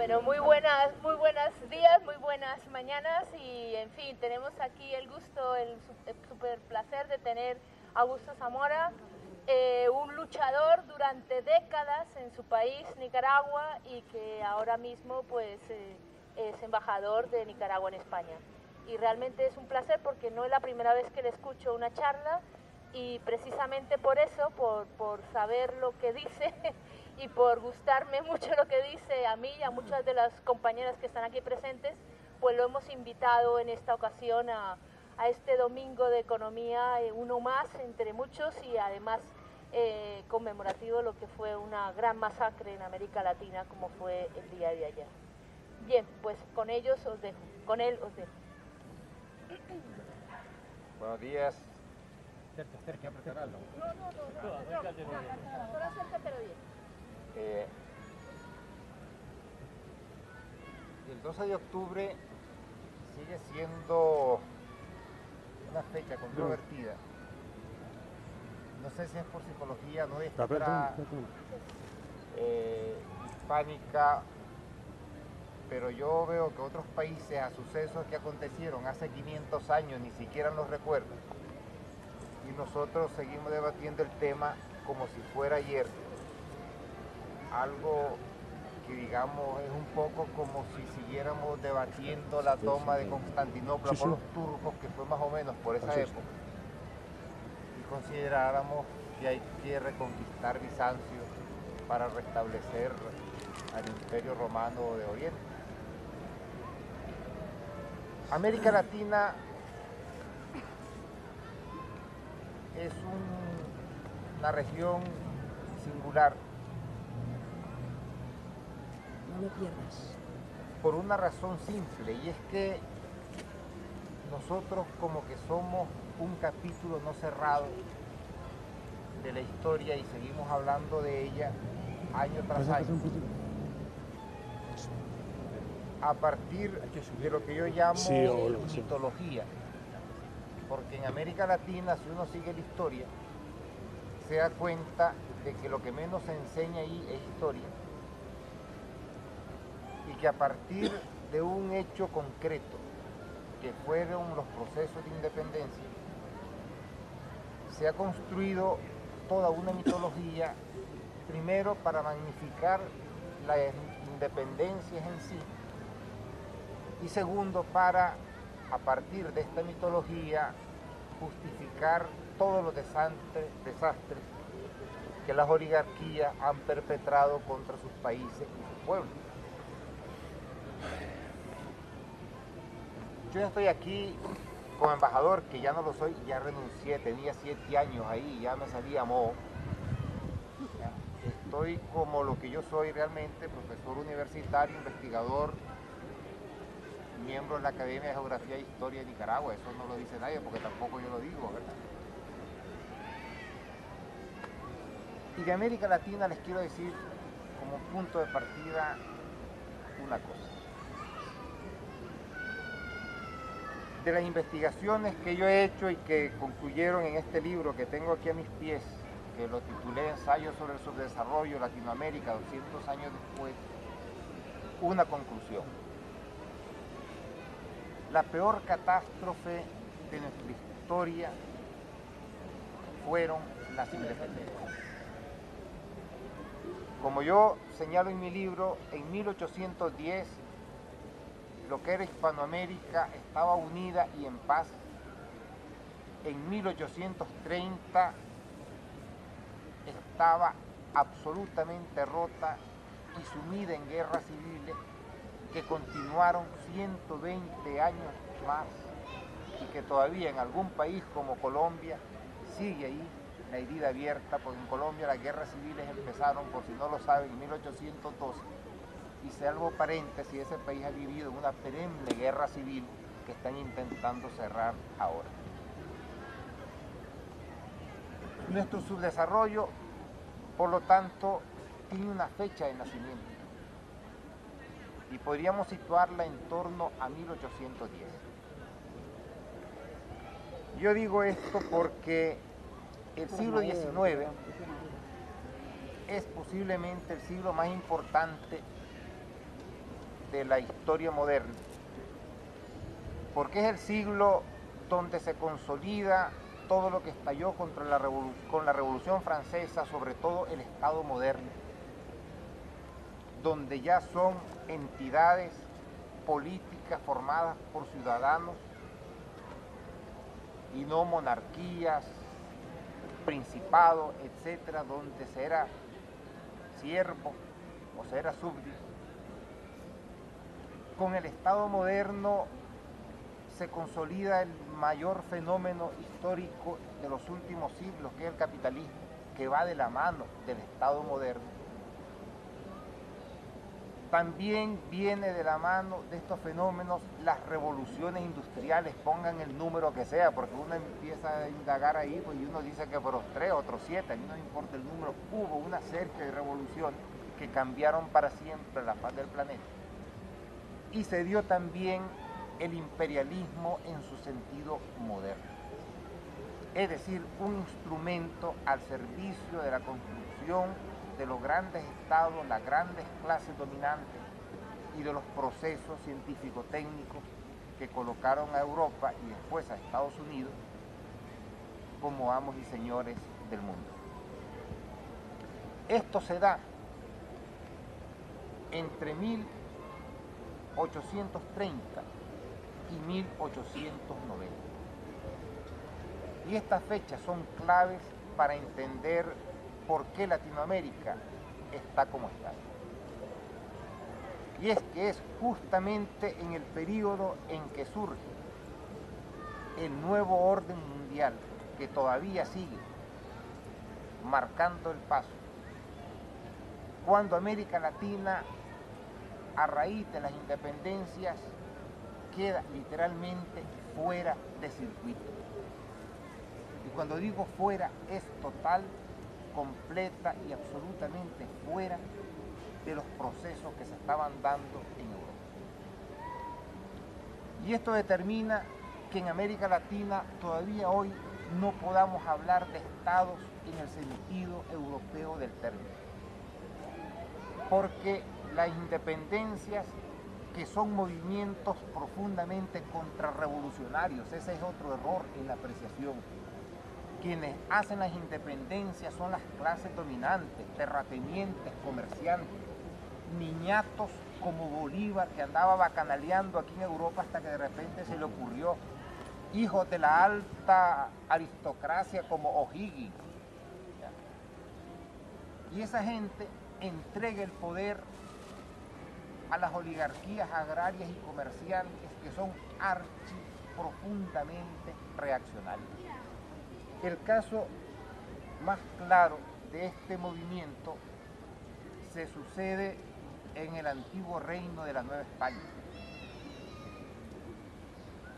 Bueno, muy buenos días, muy buenas mañanas y en fin, tenemos aquí el gusto, el super placer de tener a Augusto Zamora, un luchador durante décadas en su país, Nicaragua, y que ahora mismo pues es embajador de Nicaragua en España. Y realmente es un placer porque no es la primera vez que le escucho una charla y precisamente por eso, por saber lo que dice y por gustarme mucho lo que dice a mí y a muchas de las compañeras que están aquí presentes, pues lo hemos invitado en esta ocasión a este domingo de economía, uno más entre muchos y además conmemorativo lo que fue una gran masacre en América Latina como fue el día de ayer. Bien, pues con ellos os dejo, con él os dejo. Buenos días. Cerca, prepararlo. No, solo acércatelo bien. El 12 de octubre sigue siendo una fecha controvertida. No sé si es por psicología nuestra, hispánica, pero yo veo que otros países a sucesos que acontecieron hace 500 años ni siquiera los recuerdan. Y nosotros seguimos debatiendo el tema como si fuera ayer. Algo que digamos es un poco como si siguiéramos debatiendo la toma de Constantinopla por los turcos, que fue más o menos por esa época, y consideráramos que hay que reconquistar Bizancio para restablecer al Imperio Romano de Oriente. América Latina es una región singular. No lo pierdas. Por una razón simple, y es que nosotros como que somos un capítulo no cerrado de la historia y seguimos hablando de ella año tras año. A partir de lo que yo llamo mitología. Porque en América Latina, si uno sigue la historia, se da cuenta de que lo que menos se enseña ahí es historia. Y que a partir de un hecho concreto, que fueron los procesos de independencia, se ha construido toda una mitología, primero para magnificar las independencias en sí, y segundo para, a partir de esta mitología, justificar todos los desastres que las oligarquías han perpetrado contra sus países y sus pueblos. Yo estoy aquí como embajador, que ya no lo soy, ya renuncié, tenía 7 años ahí, ya me salía moho. Estoy como lo que yo soy realmente, profesor universitario, investigador, miembro de la Academia de Geografía e Historia de Nicaragua. Eso no lo dice nadie porque tampoco yo lo digo, ¿verdad? Y de América Latina les quiero decir como punto de partida una cosa. De las investigaciones que yo he hecho y que concluyeron en este libro que tengo aquí a mis pies, que lo titulé Ensayo sobre el subdesarrollo Latinoamérica 200 años después, una conclusión. La peor catástrofe de nuestra historia fueron las independencias. Como yo señalo en mi libro, en 1810 lo que era Hispanoamérica estaba unida y en paz. En 1830 estaba absolutamente rota y sumida en guerras civiles que continuaron 120 años más y que todavía en algún país como Colombia sigue ahí la herida abierta, porque en Colombia las guerras civiles empezaron, por si no lo saben, en 1812. Y salvo paréntesis, ese país ha vivido una perenne guerra civil que están intentando cerrar ahora. Nuestro subdesarrollo, por lo tanto, tiene una fecha de nacimiento y podríamos situarla en torno a 1810. Yo digo esto porque el siglo XIX es posiblemente el siglo más importante de la historia moderna, porque es el siglo donde se consolida todo lo que estalló con la Revolución Francesa, sobre todo el Estado moderno, donde ya son entidades políticas formadas por ciudadanos y no monarquías, principados, etcétera, donde se era siervo o se era súbdito. Con el Estado moderno se consolida el mayor fenómeno histórico de los últimos siglos, que es el capitalismo, que va de la mano del Estado moderno. También viene de la mano de estos fenómenos las revoluciones industriales, pongan el número que sea, porque uno empieza a indagar ahí, pues, y uno dice que fueron 3, otros 7, a mí no me importa el número. Hubo una serie de revoluciones que cambiaron para siempre la faz del planeta. Y se dio también el imperialismo en su sentido moderno, es decir, un instrumento al servicio de la construcción de los grandes estados, las grandes clases dominantes y de los procesos científico-técnicos que colocaron a Europa y después a Estados Unidos como amos y señores del mundo. Esto se da entre 1830 y 1890. Y estas fechas son claves para entender por qué Latinoamérica está como está. Y es que es justamente en el periodo en que surge el nuevo orden mundial, que todavía sigue marcando el paso, cuando América Latina, a raíz de las independencias, queda literalmente fuera de circuito. Y cuando digo fuera, es total, completa y absolutamente fuera de los procesos que se estaban dando en Europa. Y esto determina que en América Latina todavía hoy no podamos hablar de estados en el sentido europeo del término, porque las independencias, que son movimientos profundamente contrarrevolucionarios, ese es otro error en la apreciación. Quienes hacen las independencias son las clases dominantes, terratenientes, comerciantes, niñatos como Bolívar, que andaba bacanaleando aquí en Europa hasta que de repente se le ocurrió, hijos de la alta aristocracia como O'Higgins. Y esa gente entrega el poder a las oligarquías agrarias y comerciales, que son profundamente reaccionarios. El caso más claro de este movimiento se sucede en el antiguo reino de la Nueva España.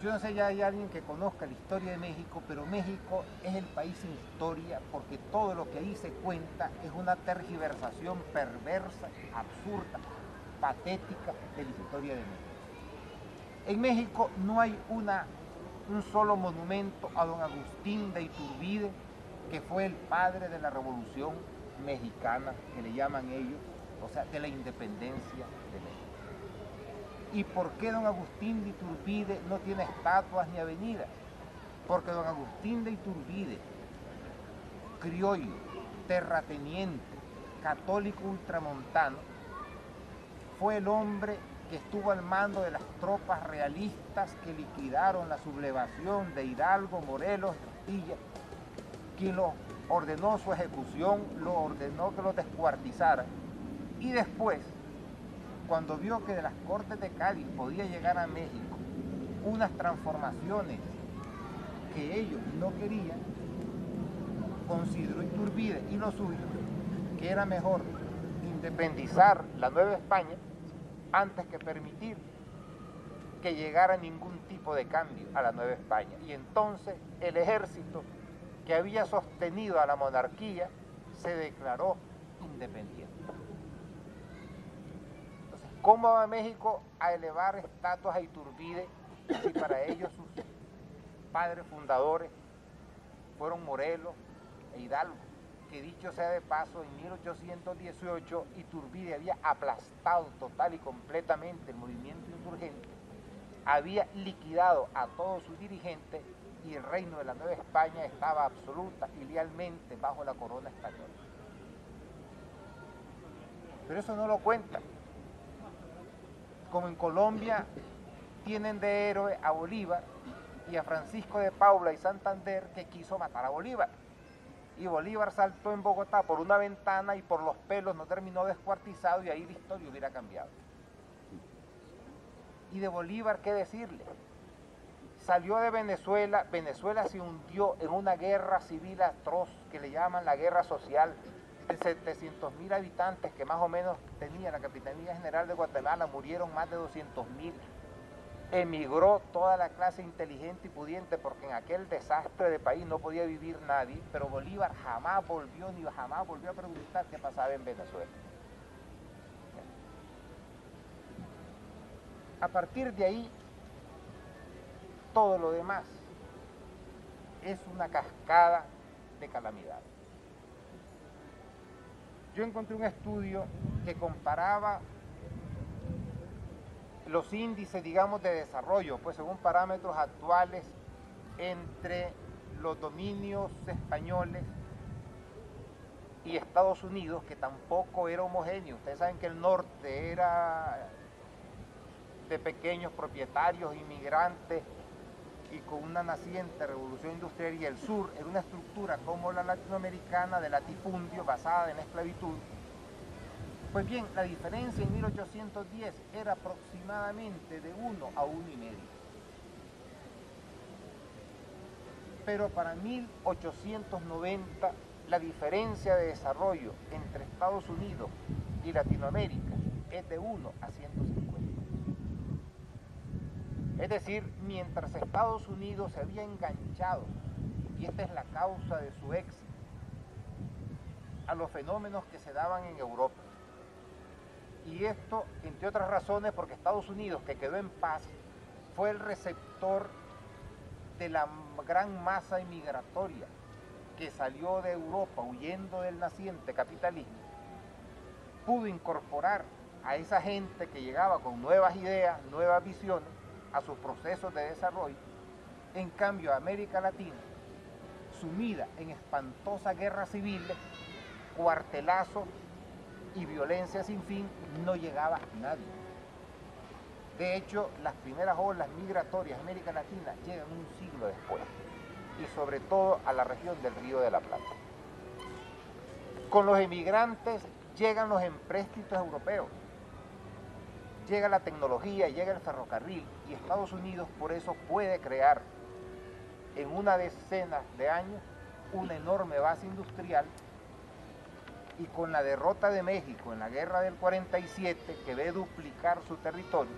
Yo no sé si hay alguien que conozca la historia de México, pero México es el país sin historia, porque todo lo que ahí se cuenta es una tergiversación perversa, absurda, patética de la historia de México. En México no hay un solo monumento a don Agustín de Iturbide, que fue el padre de la Revolución Mexicana, que le llaman ellos, o sea, de la independencia de México. ¿Y por qué don Agustín de Iturbide no tiene estatuas ni avenidas? Porque don Agustín de Iturbide, criollo, terrateniente, católico ultramontano, fue el hombre que estuvo al mando de las tropas realistas que liquidaron la sublevación de Hidalgo, Morelos, Castilla, quien lo ordenó su ejecución, lo ordenó que lo descuartizaran. Y después, cuando vio que de las Cortes de Cádiz podía llegar a México unas transformaciones que ellos no querían, consideró Iturbide y lo suyo que era mejor independizar la Nueva España antes que permitir que llegara ningún tipo de cambio a la Nueva España. Y entonces el ejército, que había sostenido a la monarquía, se declaró independiente. Entonces, ¿cómo va México a elevar estatuas a Iturbide si para ellos sus padres fundadores fueron Morelos e Hidalgo? que dicho sea de paso, en 1818 Iturbide había aplastado total y completamente el movimiento insurgente, había liquidado a todos sus dirigentes y el reino de la Nueva España estaba absoluta y lealmente bajo la corona española. Pero eso no lo cuentan. Como en Colombia tienen de héroe a Bolívar y a Francisco de Paula y Santander, que quiso matar a Bolívar. Y Bolívar saltó en Bogotá por una ventana y por los pelos no terminó descuartizado y ahí la historia hubiera cambiado. Y de Bolívar, ¿qué decirle? Salió de Venezuela, Venezuela se hundió en una guerra civil atroz que le llaman la guerra social, de 700.000 habitantes que más o menos tenía la Capitanía General de Guatemala, murieron más de 200.000. Emigró toda la clase inteligente y pudiente porque en aquel desastre de país no podía vivir nadie, pero Bolívar jamás volvió ni jamás volvió a preguntar qué pasaba en Venezuela. A partir de ahí, todo lo demás es una cascada de calamidades. Yo encontré un estudio que comparaba los índices, digamos, de desarrollo, pues según parámetros actuales, entre los dominios españoles y Estados Unidos, que tampoco era homogéneo. Ustedes saben que el norte era de pequeños propietarios, inmigrantes, y con una naciente revolución industrial, y el sur era una estructura como la latinoamericana de latifundio basada en la esclavitud. Pues bien, la diferencia en 1810 era aproximadamente de 1 a 1,5. Pero para 1890 la diferencia de desarrollo entre Estados Unidos y Latinoamérica es de 1 a 150. Es decir, mientras Estados Unidos se había enganchado, y esta es la causa de su éxito, a los fenómenos que se daban en Europa. Y esto, entre otras razones, porque Estados Unidos, que quedó en paz, fue el receptor de la gran masa inmigratoria que salió de Europa huyendo del naciente capitalismo, pudo incorporar a esa gente que llegaba con nuevas ideas, nuevas visiones, a sus procesos de desarrollo. En cambio, América Latina, sumida en espantosas guerras civiles, cuartelazos y violencia sin fin, no llegaba a nadie. De hecho, las primeras olas migratorias de América Latina llegan un siglo después, y sobre todo a la región del Río de la Plata. Con los emigrantes llegan los empréstitos europeos, llega la tecnología, llega el ferrocarril, y Estados Unidos por eso puede crear en una decena de años una enorme base industrial, y con la derrota de México en la guerra del 47, que ve duplicar su territorio,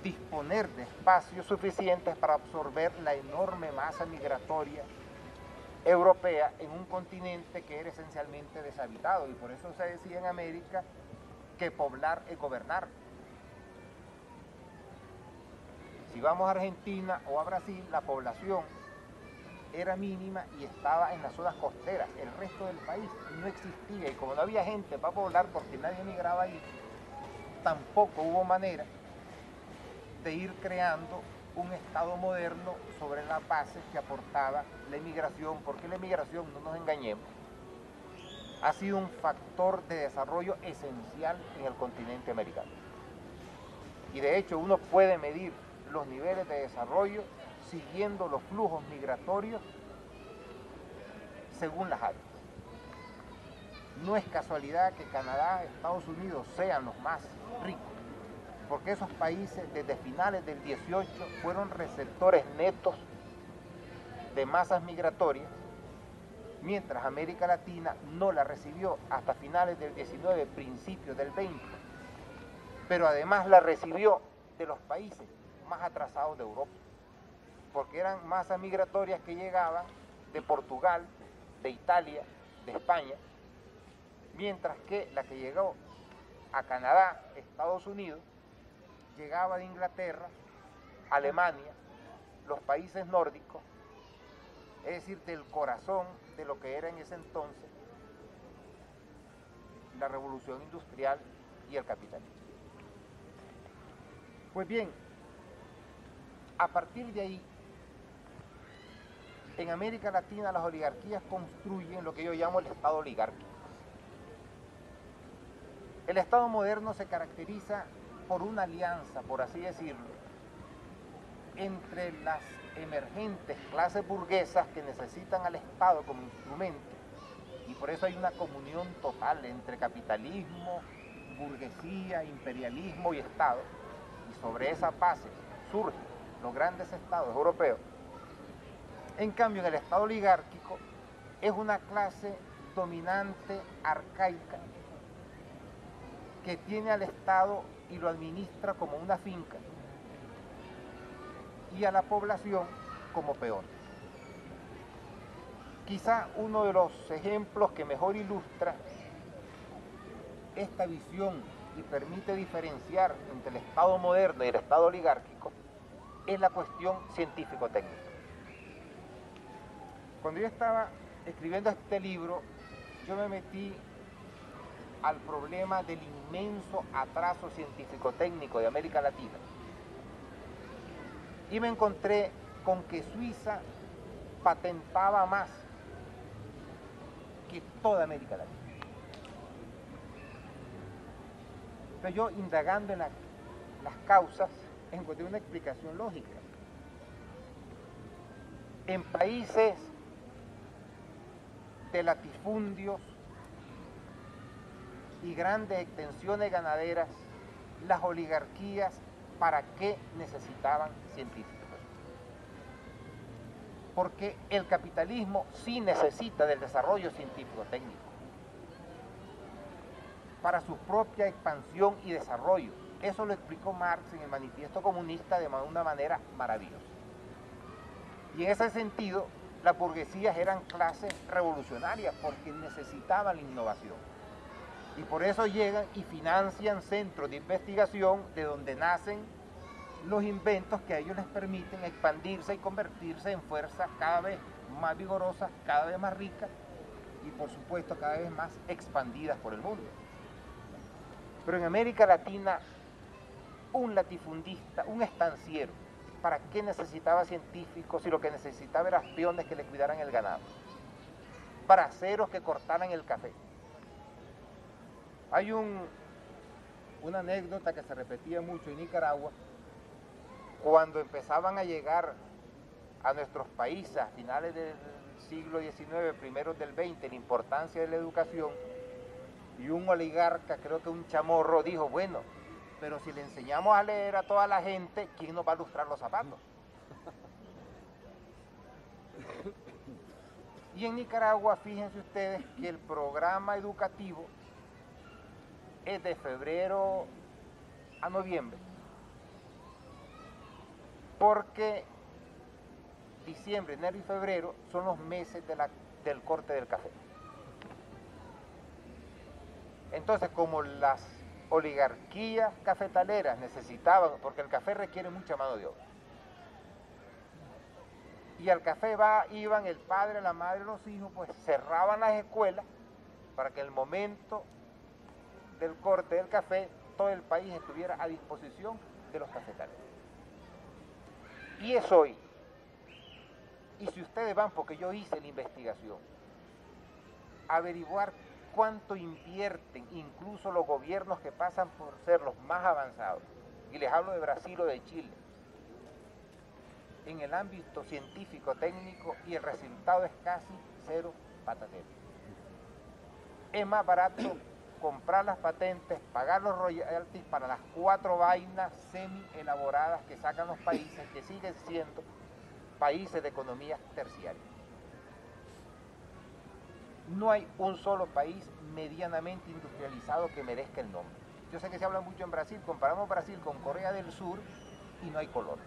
disponer de espacios suficientes para absorber la enorme masa migratoria europea en un continente que era esencialmente deshabitado, y por eso se decía en América que poblar es gobernar. Si vamos a Argentina o a Brasil, la población era mínima y estaba en las zonas costeras. El resto del país no existía, y como no había gente para poblar porque nadie emigraba ahí, tampoco hubo manera de ir creando un Estado moderno sobre las bases que aportaba la emigración, porque la emigración, no nos engañemos, ha sido un factor de desarrollo esencial en el continente americano. Y de hecho uno puede medir los niveles de desarrollo siguiendo los flujos migratorios según las áreas. No es casualidad que Canadá, Estados Unidos sean los más ricos, porque esos países desde finales del 18 fueron receptores netos de masas migratorias, mientras América Latina no la recibió hasta finales del 19, principios del 20, pero además la recibió de los países más atrasados de Europa, porque eran masas migratorias que llegaban de Portugal, de Italia, de España, mientras que la que llegó a Canadá, Estados Unidos, llegaba de Inglaterra, Alemania, los países nórdicos es decir, del corazón de lo que era en ese entonces la revolución industrial y el capitalismo. Pues bien, a partir de ahí, en América Latina las oligarquías construyen lo que yo llamo el Estado oligárquico. El Estado moderno se caracteriza por una alianza, por así decirlo, entre las emergentes clases burguesas que necesitan al Estado como instrumento, y por eso hay una comunión total entre capitalismo, burguesía, imperialismo y Estado, y sobre esa base surgen los grandes estados europeos. En cambio, en el Estado oligárquico es una clase dominante, arcaica, que tiene al Estado y lo administra como una finca, y a la población como peón. Quizá uno de los ejemplos que mejor ilustra esta visión y permite diferenciar entre el Estado moderno y el Estado oligárquico es la cuestión científico-técnica. Cuando yo estaba escribiendo este libro, yo me metí al problema del inmenso atraso científico-técnico de América Latina y me encontré con que Suiza patentaba más que toda América Latina. Entonces yo, indagando en las causas, encontré una explicación lógica. En países de latifundios y grandes extensiones ganaderas, las oligarquías, ¿para qué necesitaban científicos? Porque el capitalismo sí necesita del desarrollo científico-técnico para su propia expansión y desarrollo. Eso lo explicó Marx en el Manifiesto Comunista de una manera maravillosa. Y en ese sentido, las burguesías eran clases revolucionarias porque necesitaban la innovación. Y por eso llegan y financian centros de investigación de donde nacen los inventos que a ellos les permiten expandirse y convertirse en fuerzas cada vez más vigorosas, cada vez más ricas y por supuesto cada vez más expandidas por el mundo. Pero en América Latina, un latifundista, un estanciero, ¿para qué necesitaba científicos si lo que necesitaba eran peones que le cuidaran el ganado? Braceros que cortaran el café. Hay una anécdota que se repetía mucho en Nicaragua, cuando empezaban a llegar a nuestros países a finales del siglo XIX, primeros del XX, la importancia de la educación, y un oligarca, creo que un chamorro, dijo, bueno, pero si le enseñamos a leer a toda la gente, ¿quién nos va a lustrar los zapatos? Y en Nicaragua, fíjense ustedes que el programa educativo es de febrero a noviembre, porque diciembre, enero y febrero son los meses del corte del café. Entonces, como las oligarquías cafetaleras necesitaban, porque el café requiere mucha mano de obra, y al café iban el padre, la madre, los hijos, pues cerraban las escuelas para que en el momento del corte del café todo el país estuviera a disposición de los cafetaleros. Y es hoy, y si ustedes van, porque yo hice la investigación, averiguar cuánto invierten incluso los gobiernos que pasan por ser los más avanzados, y les hablo de Brasil o de Chile, en el ámbito científico, técnico, y el resultado es casi cero patatero. Es más barato comprar las patentes, pagar los royalties para las 4 vainas semi-elaboradas que sacan los países que siguen siendo países de economía terciaria. No hay un solo país medianamente industrializado que merezca el nombre. Yo sé que se habla mucho en Brasil, comparamos Brasil con Corea del Sur y no hay color.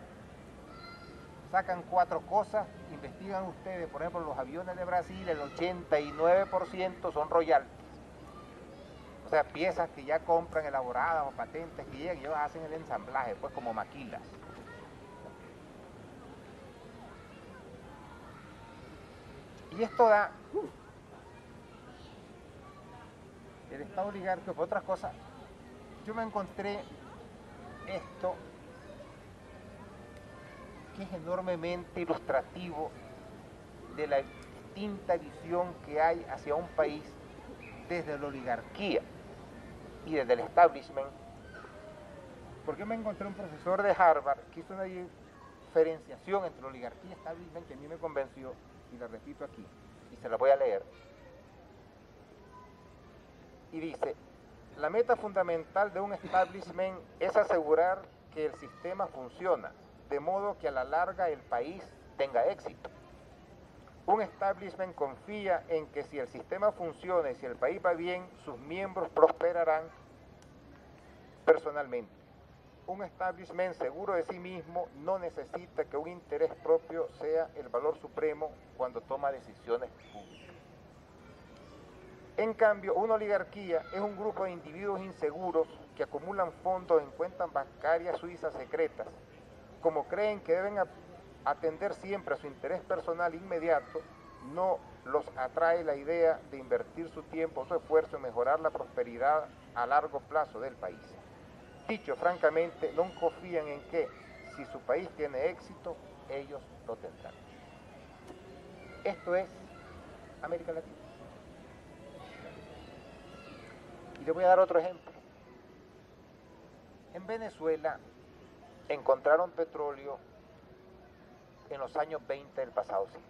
Sacan 4 cosas, investigan ustedes, por ejemplo, los aviones de Brasil, el 89% son royalties. O sea, piezas que ya compran elaboradas o patentes que llegan y ellos hacen el ensamblaje, pues como maquilas. Y esto da el Estado oligárquico. Por otras cosas, yo me encontré esto que es enormemente ilustrativo de la distinta visión que hay hacia un país desde la oligarquía y desde el establishment. Porque me encontré un profesor de Harvard que hizo una diferenciación entre oligarquía y establishment que a mí me convenció, y la repito aquí, y se la voy a leer. Y dice: la meta fundamental de un establishment es asegurar que el sistema funciona, de modo que a la larga el país tenga éxito. Un establishment confía en que si el sistema funciona y si el país va bien, sus miembros prosperarán personalmente. Un establishment seguro de sí mismo no necesita que un interés propio sea el valor supremo cuando toma decisiones públicas. En cambio, una oligarquía es un grupo de individuos inseguros que acumulan fondos en cuentas bancarias suizas secretas. Como creen que deben atender siempre a su interés personal inmediato, no los atrae la idea de invertir su tiempo o su esfuerzo en mejorar la prosperidad a largo plazo del país. Dicho francamente, no confían en que, si su país tiene éxito, ellos lo tendrán. Esto es América Latina. Y le voy a dar otro ejemplo. En Venezuela encontraron petróleo en los años 20 del pasado siglo.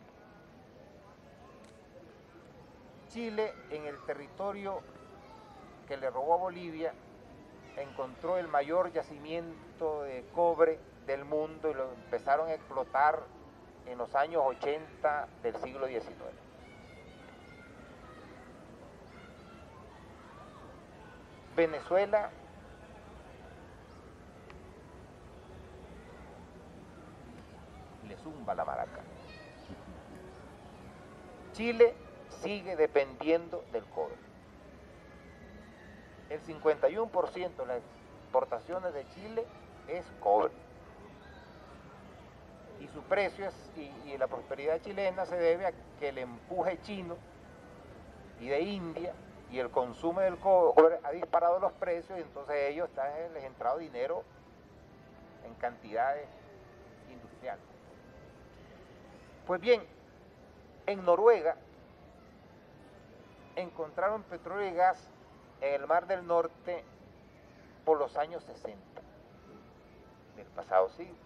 Chile, en el territorio que le robó a Bolivia, encontró el mayor yacimiento de cobre del mundo y lo empezaron a explotar en los años 80 del siglo XIX. Venezuela le zumba la maraca. Chile sigue dependiendo del cobre. El 51% de las exportaciones de Chile es cobre. Y su precio y la prosperidad chilena se debe a que el empuje chino y de India y el consumo del cobre ha disparado los precios, y entonces ellos les ha entrado dinero en cantidades industriales. Pues bien, en Noruega encontraron petróleo y gas en el Mar del Norte por los años 60 del pasado siglo.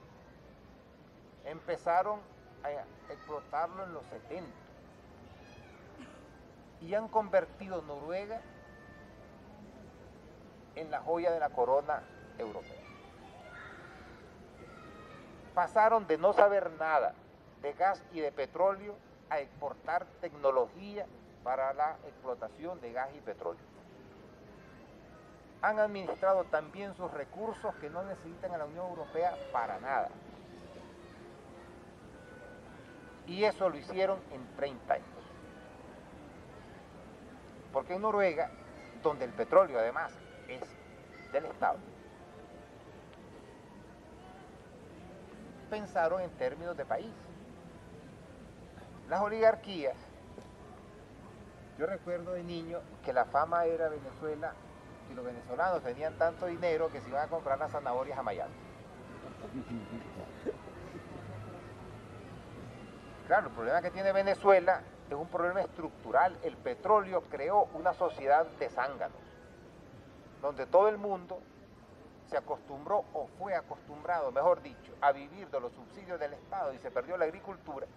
Empezaron a explotarlo en los 70 y han convertido Noruega en la joya de la corona europea. Pasaron de no saber nada de gas y de petróleo a exportar tecnología para la explotación de gas y petróleo. Han administrado también sus recursos que no necesitan a la Unión Europea para nada. Y eso lo hicieron en 30 años. Porque en Noruega, donde el petróleo además es del Estado, pensaron en términos de país. Las oligarquías, yo recuerdo de niño que la fama era Venezuela, y los venezolanos tenían tanto dinero que se iban a comprar las zanahorias a Miami. Claro, el problema que tiene Venezuela es un problema estructural. El petróleo creó una sociedad de zánganos, donde todo el mundo se acostumbró, o fue acostumbrado, mejor dicho, a vivir de los subsidios del Estado, y se perdió la agricultura,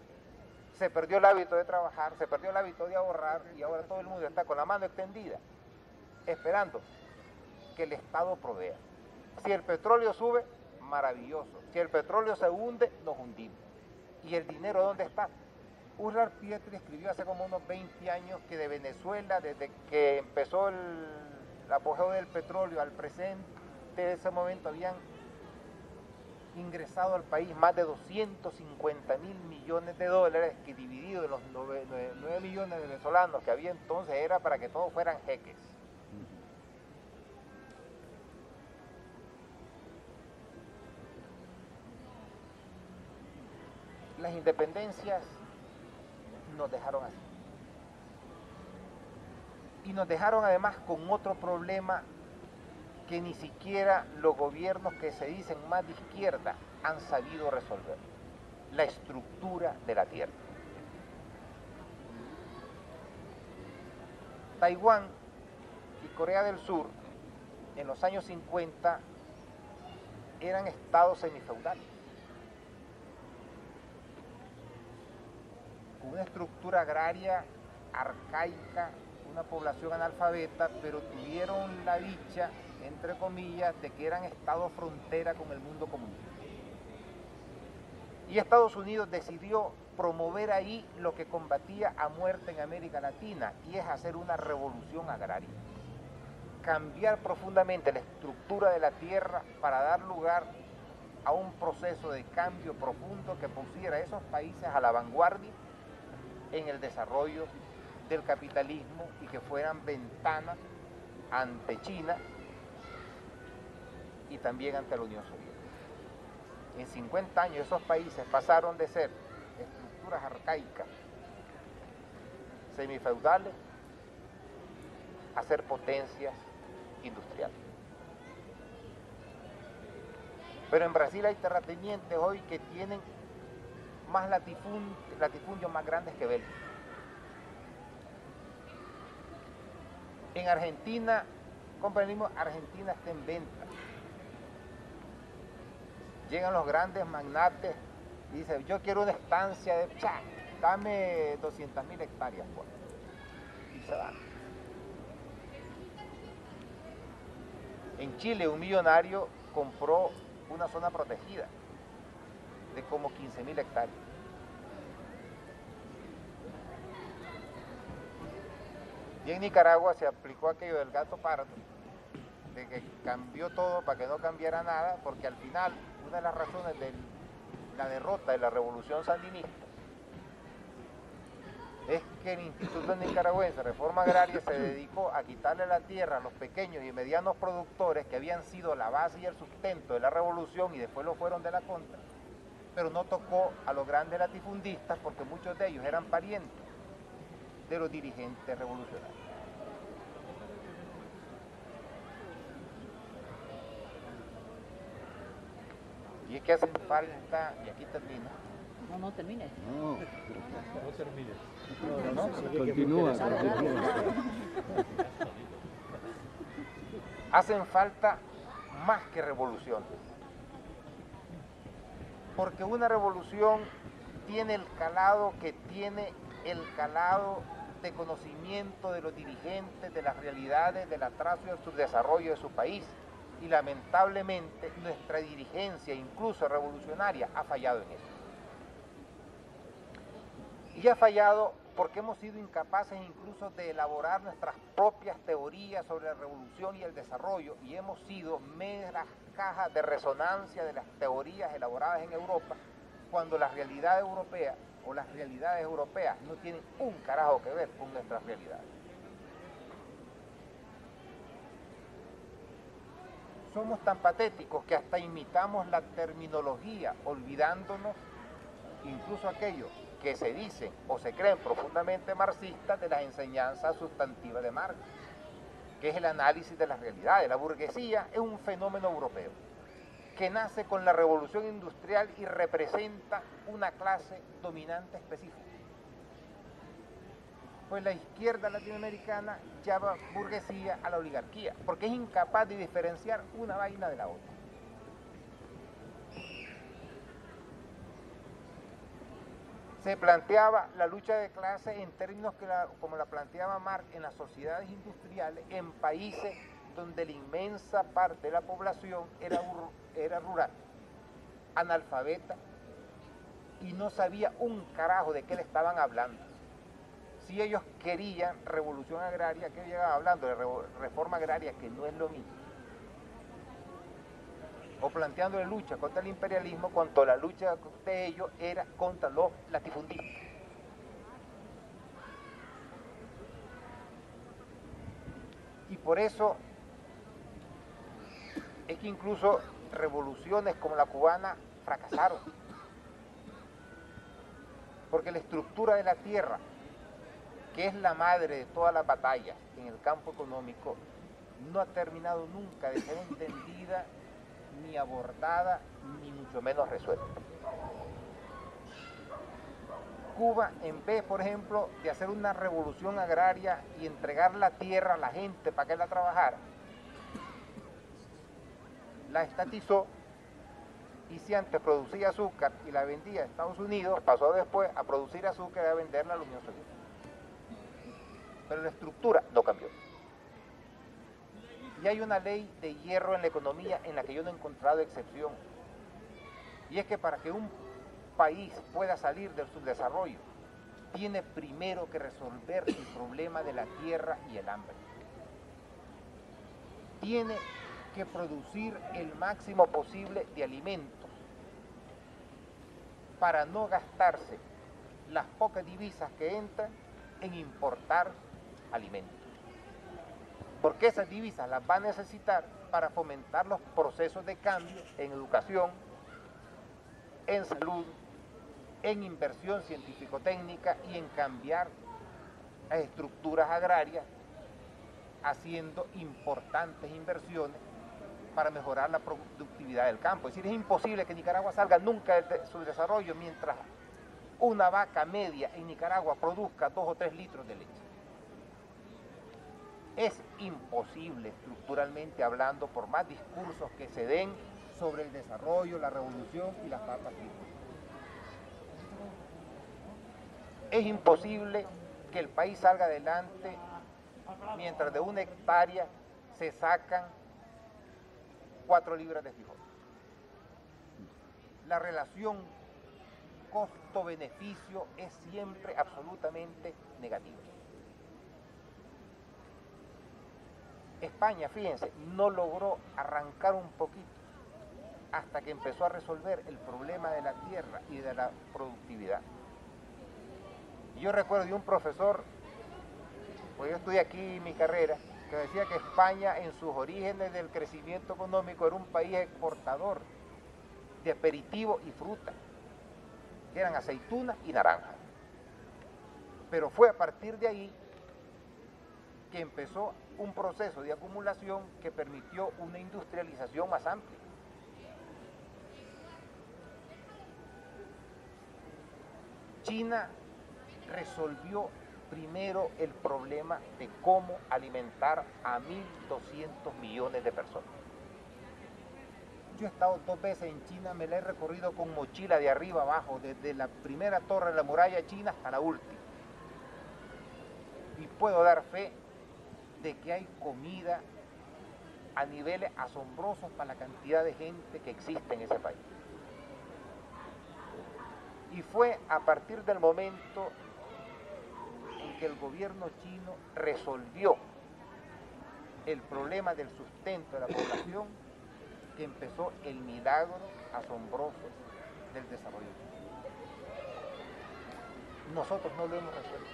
se perdió el hábito de trabajar, se perdió el hábito de ahorrar, y ahora todo el mundo está con la mano extendida, esperando que el Estado provea. Si el petróleo sube, maravilloso. Si el petróleo se hunde, nos hundimos. ¿Y el dinero dónde está? Urlar Pietri escribió hace como unos 20 años que de Venezuela, desde que empezó el apogeo del petróleo al presente, de ese momento habían ingresado al país más de 250.000 millones de dólares, que dividido en los 9 millones de venezolanos que había entonces era para que todos fueran jeques. Las independencias nos dejaron así. Y nos dejaron además con otro problema que ni siquiera los gobiernos que se dicen más de izquierda han sabido resolver: la estructura de la tierra. Taiwán y Corea del Sur en los años 50 eran estados semifeudales, con una estructura agraria arcaica, una población analfabeta, pero tuvieron la dicha, entre comillas, de que eran estados frontera con el mundo comunista. Y Estados Unidos decidió promover ahí lo que combatía a muerte en América Latina, y es hacer una revolución agraria. Cambiar profundamente la estructura de la tierra para dar lugar a un proceso de cambio profundo que pusiera a esos países a la vanguardia en el desarrollo del capitalismo y que fueran ventanas ante China y también ante la Unión Soviética. En 50 años esos países pasaron de ser estructuras arcaicas, semifeudales, a ser potencias industriales. Pero en Brasil hay terratenientes hoy que tienen más latifundios más grandes que Bélgica. En Argentina, comprendimos, Argentina está en venta. Llegan los grandes magnates y dicen: yo quiero una estancia de, dame 200.000 hectáreas, pues. Y se van. En Chile un millonario compró una zona protegida de como 15.000 hectáreas. Y en Nicaragua se aplicó aquello del gato pardo, de que cambió todo para que no cambiara nada, porque al final una de las razones de la derrota de la revolución sandinista es que el Instituto Nicaragüense de Reforma Agraria se dedicó a quitarle la tierra a los pequeños y medianos productores que habían sido la base y el sustento de la revolución y después lo fueron de la contra, pero no tocó a los grandes latifundistas porque muchos de ellos eran parientes de los dirigentes revolucionarios. Y es que hacen falta, y aquí termino. No termine. No termines. Continúa. Hacen falta más que revoluciones. Porque una revolución tiene el calado que tiene el calado de conocimiento de los dirigentes, de las realidades, del atraso y el subdesarrollo de su país. Y lamentablemente nuestra dirigencia, incluso revolucionaria, ha fallado en eso. Y ha fallado porque hemos sido incapaces incluso de elaborar nuestras propias teorías sobre la revolución y el desarrollo, y hemos sido meras cajas de resonancia de las teorías elaboradas en Europa, cuando la realidad europea o las realidades europeas no tienen un carajo que ver con nuestras realidades. Somos tan patéticos que hasta imitamos la terminología, olvidándonos incluso aquellos que se dicen o se creen profundamente marxistas de las enseñanzas sustantivas de Marx, que es el análisis de las realidades. La burguesía es un fenómeno europeo que nace con la revolución industrial y representa una clase dominante específica. Pues la izquierda latinoamericana llama burguesía a la oligarquía, porque es incapaz de diferenciar una vaina de la otra. Se planteaba la lucha de clases en términos como la planteaba Marx en las sociedades industriales, en países donde la inmensa parte de la población era rural, analfabeta, y no sabía un carajo de qué le estaban hablando. Si ellos querían revolución agraria, ¿qué llegaban hablando? De reforma agraria, que no es lo mismo. O planteando la lucha contra el imperialismo, cuando la lucha de ellos era contra los latifundistas. Y por eso es que incluso revoluciones como la cubana fracasaron. porque la estructura de la tierra, que es la madre de todas las batallas en el campo económico, no ha terminado nunca de ser entendida, ni abordada, ni mucho menos resuelta. Cuba, en vez, por ejemplo, de hacer una revolución agraria y entregar la tierra a la gente para que la trabajara, la estatizó, y si antes producía azúcar y la vendía a Estados Unidos, pasó después a producir azúcar y a venderla a la Unión Soviética. Pero la estructura no cambió. Y hay una ley de hierro en la economía en la que yo no he encontrado excepción. Y es que para que un país pueda salir del subdesarrollo, tiene primero que resolver el problema de la tierra y el hambre. Tiene que producir el máximo posible de alimentos para no gastarse las pocas divisas que entran en importar alimentos. Porque esas divisas las va a necesitar para fomentar los procesos de cambio en educación, en salud, en inversión científico-técnica y en cambiar las estructuras agrarias, haciendo importantes inversiones para mejorar la productividad del campo. Es decir, es imposible que Nicaragua salga nunca de su desarrollo mientras una vaca media en Nicaragua produzca 2 o 3 litros de leche. Es imposible estructuralmente hablando, por más discursos que se den sobre el desarrollo, la revolución y las papas fritas. Es imposible que el país salga adelante mientras de 1 hectárea se sacan 4 libras de frijol. La relación costo-beneficio es siempre absolutamente negativa. España, fíjense, no logró arrancar un poquito hasta que empezó a resolver el problema de la tierra y de la productividad. Yo recuerdo de un profesor, pues yo estudié aquí mi carrera, que decía que España en sus orígenes del crecimiento económico era un país exportador de aperitivos y fruta, que eran aceitunas y naranjas. Pero fue a partir de ahí que empezó un proceso de acumulación que permitió una industrialización más amplia. China resolvió primero el problema de cómo alimentar a 1.200 millones de personas. Yo he estado 2 veces en China, me la he recorrido con mochila de arriba abajo, desde la primera torre de la muralla china hasta la última. Y puedo dar fe de que hay comida a niveles asombrosos para la cantidad de gente que existe en ese país. Y fue a partir del momento en que el gobierno chino resolvió el problema del sustento de la población que empezó el milagro asombroso del desarrollo. Nosotros no lo hemos resuelto.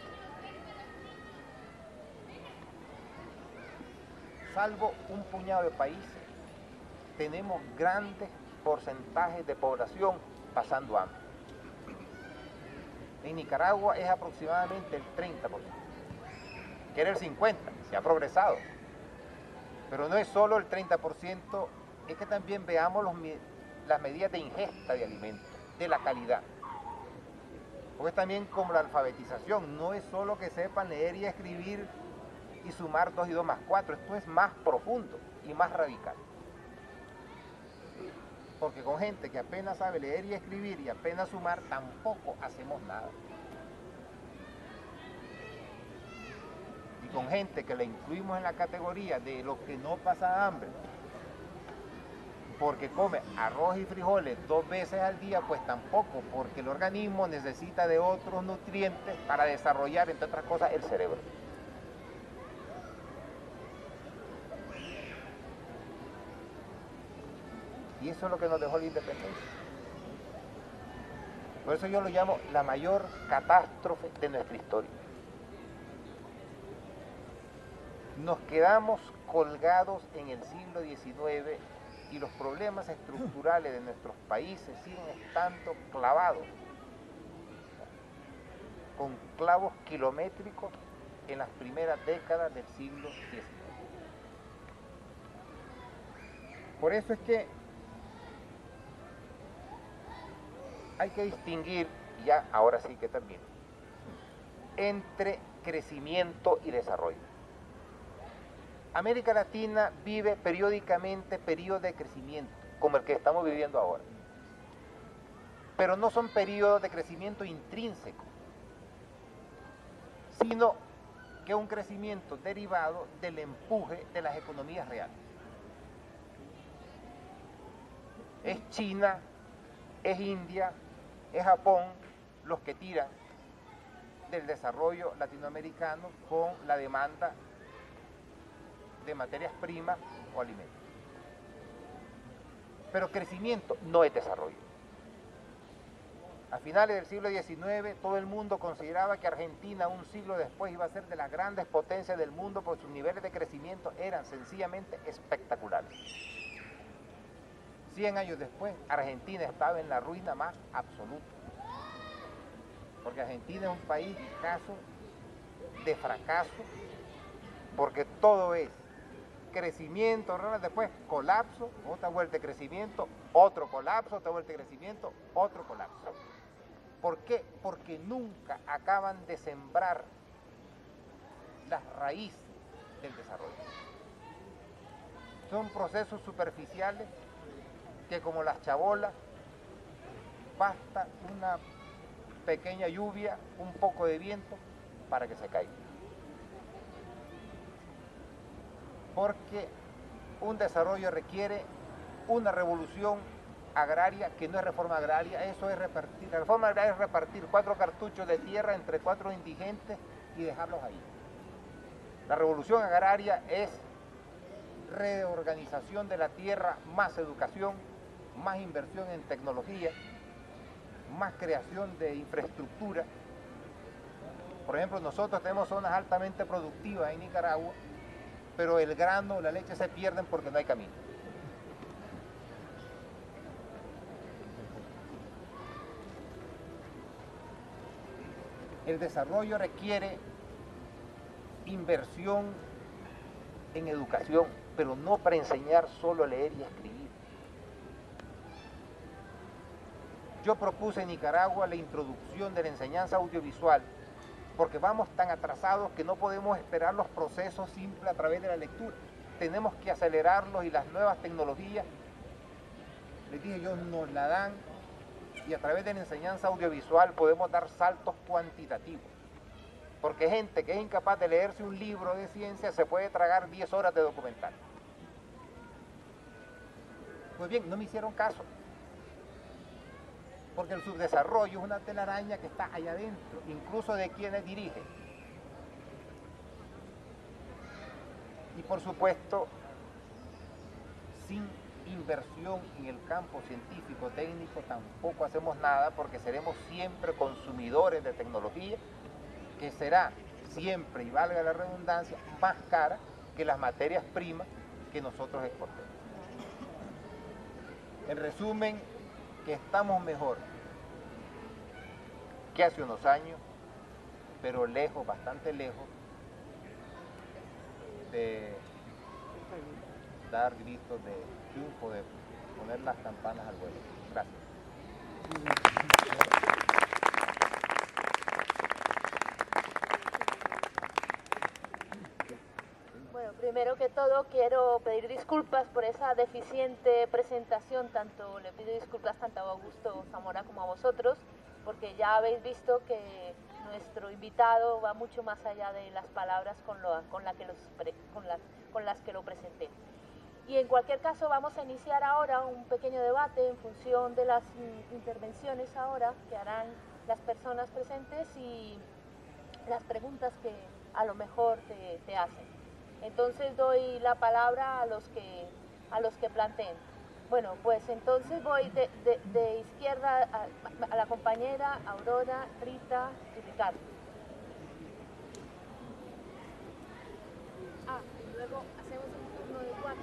Salvo un puñado de países, tenemos grandes porcentajes de población pasando hambre. En Nicaragua es aproximadamente el 30%, que era el 50%, se ha progresado. Pero no es solo el 30%, es que también veamos las medidas de ingesta de alimentos, de la calidad. Porque también como la alfabetización, no es solo que sepan leer y escribir y sumar 2 y 2 más 4, esto es más profundo y más radical. Porque con gente que apenas sabe leer y escribir y apenas sumar, tampoco hacemos nada. Y con gente que la incluimos en la categoría de los que no pasan hambre, porque come arroz y frijoles 2 veces al día, pues tampoco, porque el organismo necesita de otros nutrientes para desarrollar, entre otras cosas, el cerebro. Y eso es lo que nos dejó la independencia. Por eso yo lo llamo la mayor catástrofe de nuestra historia. Nos quedamos colgados en el siglo XIX y los problemas estructurales de nuestros países siguen estando clavados con clavos kilométricos en las primeras décadas del siglo XIX. Por eso es que hay que distinguir, ya ahora sí que termino, entre crecimiento y desarrollo. América Latina vive periódicamente periodos de crecimiento, como el que estamos viviendo ahora. Pero no son periodos de crecimiento intrínseco, sino que un crecimiento derivado del empuje de las economías reales. Es China, es India, es Japón los que tiran del desarrollo latinoamericano con la demanda de materias primas o alimentos. Pero crecimiento no es desarrollo. A finales del siglo XIX todo el mundo consideraba que Argentina un siglo después iba a ser de las grandes potencias del mundo porque sus niveles de crecimiento eran sencillamente espectaculares. 100 años después Argentina estaba en la ruina más absoluta. Porque Argentina es un país caso de fracaso, porque todo es crecimiento, después colapso, otra vuelta de crecimiento, otro colapso, otra vuelta de crecimiento, otro colapso. ¿Por qué? Porque nunca acaban de sembrar las raíces del desarrollo. Son procesos superficiales que, como las chabolas, basta una pequeña lluvia, un poco de viento para que se caiga. Porque un desarrollo requiere una revolución agraria que no es reforma agraria, eso es repartir. La reforma agraria es repartir 4 cartuchos de tierra entre 4 indigentes y dejarlos ahí. La revolución agraria es reorganización de la tierra, más educación, más inversión en tecnología, más creación de infraestructura. Por ejemplo, nosotros tenemos zonas altamente productivas en Nicaragua, pero el grano, la leche se pierden porque no hay camino. El desarrollo requiere inversión en educación, pero no para enseñar solo a leer y a escribir. Yo propuse en Nicaragua la introducción de la enseñanza audiovisual porque vamos tan atrasados que no podemos esperar los procesos simples a través de la lectura. Tenemos que acelerarlos y las nuevas tecnologías, les dije yo, nos la dan y a través de la enseñanza audiovisual podemos dar saltos cuantitativos. Porque gente que es incapaz de leerse un libro de ciencia se puede tragar 10 horas de documental. Pues bien, no me hicieron caso. Porque el subdesarrollo es una telaraña que está allá adentro, incluso de quienes dirigen. Y por supuesto, sin inversión en el campo científico, técnico, tampoco hacemos nada porque seremos siempre consumidores de tecnología que será siempre, y valga la redundancia, más cara que las materias primas que nosotros exportemos. En resumen, que estamos mejor que hace unos años, pero lejos, bastante lejos, de dar gritos de triunfo, de poner las campanas al vuelo. Gracias. Bueno, primero que todo quiero pedir disculpas por esa deficiente presentación, le pido disculpas tanto a Augusto Zamora como a vosotros, porque ya habéis visto que nuestro invitado va mucho más allá de las palabras con las que lo presenté. Y en cualquier caso vamos a iniciar ahora un pequeño debate en función de las intervenciones ahora que harán las personas presentes y las preguntas que a lo mejor te hacen. Entonces doy la palabra a los que planteen. Bueno, pues entonces voy de izquierda a la compañera Aurora, Rita y Ricardo. Luego hacemos un turno de 4.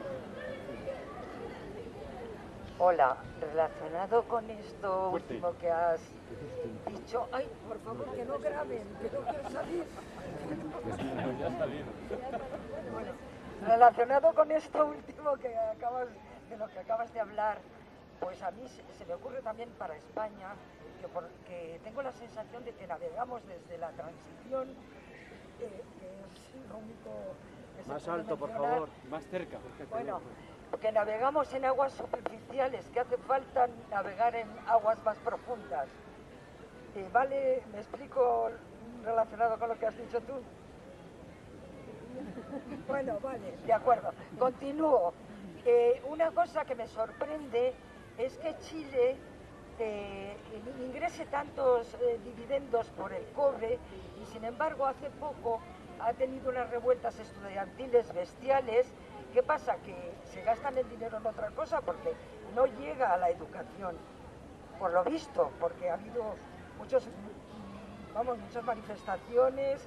Hola, relacionado con esto Fuerte. último que has dicho... Ay, por favor, que no graben, que no quiero salir. Ya ha salido. Bueno, relacionado con esto último de lo que acabas de hablar, pues a mí se me ocurre también para España, que tengo la sensación de que navegamos desde la transición, que es lo único que se Más puede alto, por mencionar. favor, más cerca. Bueno, que navegamos en aguas superficiales, que hace falta navegar en aguas más profundas. ¿Vale? ¿Me explico relacionado con lo que has dicho tú? Bueno, vale, de acuerdo. Continúo. Una cosa que me sorprende es que Chile ingrese tantos dividendos por el cobre y sin embargo hace poco ha tenido unas revueltas estudiantiles bestiales. ¿Qué pasa? Que se gastan el dinero en otra cosa porque no llega a la educación, por lo visto, porque ha habido muchas manifestaciones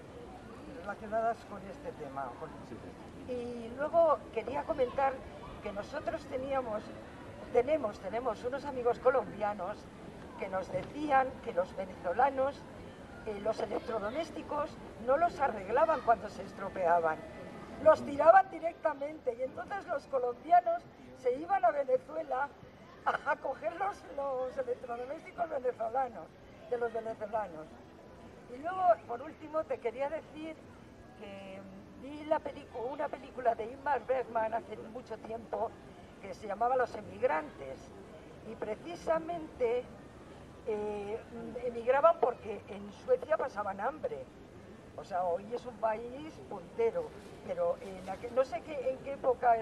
relacionadas con este tema. Y luego quería comentar que nosotros tenemos unos amigos colombianos que nos decían que los venezolanos los electrodomésticos no los arreglaban cuando se estropeaban, los tiraban directamente, y entonces los colombianos se iban a Venezuela a coger los electrodomésticos venezolanos, de los venezolanos. Y luego, por último, te quería decir que vi una película de Ingmar Bergman hace mucho tiempo que se llamaba Los Emigrantes, y precisamente emigraban porque en Suecia pasaban hambre. O sea, hoy es un país puntero, pero no sé en qué época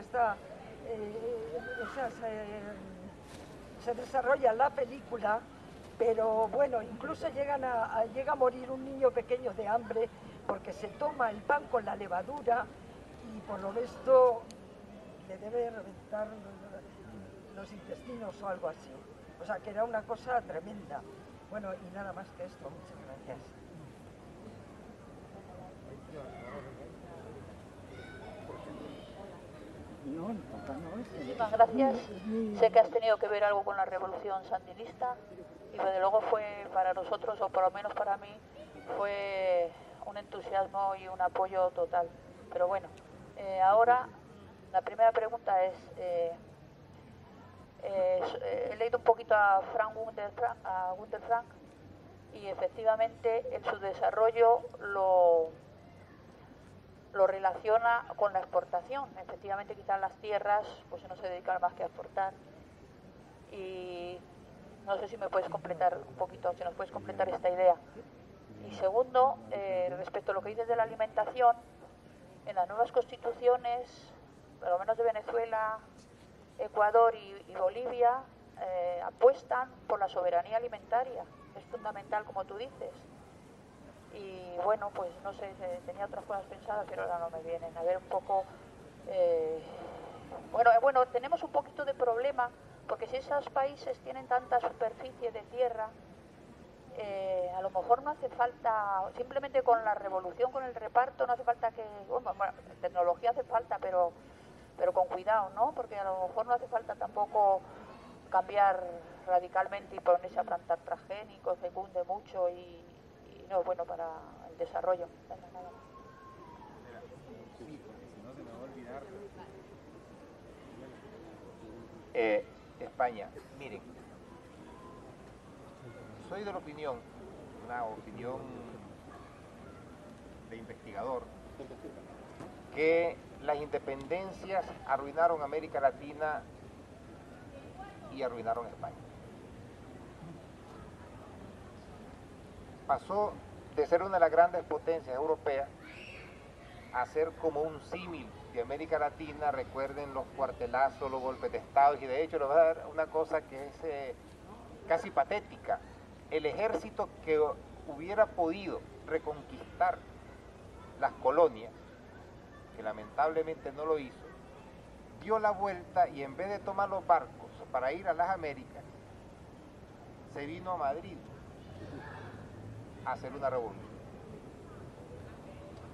se desarrolla la película, pero bueno, incluso llega a morir un niño pequeño de hambre porque se toma el pan con la levadura y por lo visto le debe reventar los intestinos o algo así. O sea, que era una cosa tremenda. Bueno, y nada más que esto. Muchas gracias. Muchísimas gracias. Sé que has tenido que ver algo con la revolución sandinista y desde luego fue para nosotros, o por lo menos para mí, fue un entusiasmo y un apoyo total. Pero bueno, ahora la primera pregunta es, he leído un poquito a Gunther Frank, y efectivamente en su desarrollo lo relaciona con la exportación. Efectivamente, quizás las tierras pues no se dedican más que a exportar. Y no sé si me puedes completar un poquito, si nos puedes completar esta idea. Y segundo, respecto a lo que dices de la alimentación, en las nuevas constituciones, por lo menos de Venezuela, Ecuador y Bolivia, apuestan por la soberanía alimentaria. Es fundamental, como tú dices. Y bueno, pues no sé, tenía otras cosas pensadas, pero ahora no me vienen. A ver un poco... Bueno, tenemos un poquito de problema, porque si esos países tienen tanta superficie de tierra, a lo mejor no hace falta, simplemente con la revolución, con el reparto, no hace falta que... Bueno, tecnología hace falta, pero con cuidado, ¿no? Porque a lo mejor no hace falta tampoco cambiar radicalmente y ponerse a plantar transgénicos, fecunde mucho y no es bueno para el desarrollo. Venga, nada más. Sí, porque si no se me va a olvidar. España, miren, soy de la opinión, una opinión de investigador, que las independencias arruinaron América Latina y arruinaron España. Pasó de ser una de las grandes potencias europeas a ser como un símil de América Latina. Recuerden los cuartelazos, los golpes de Estado, y de hecho les voy a dar una cosa que es casi patética. El ejército que hubiera podido reconquistar las colonias, que lamentablemente no lo hizo, dio la vuelta y en vez de tomar los barcos para ir a las Américas, se vino a Madrid a hacer una revolución.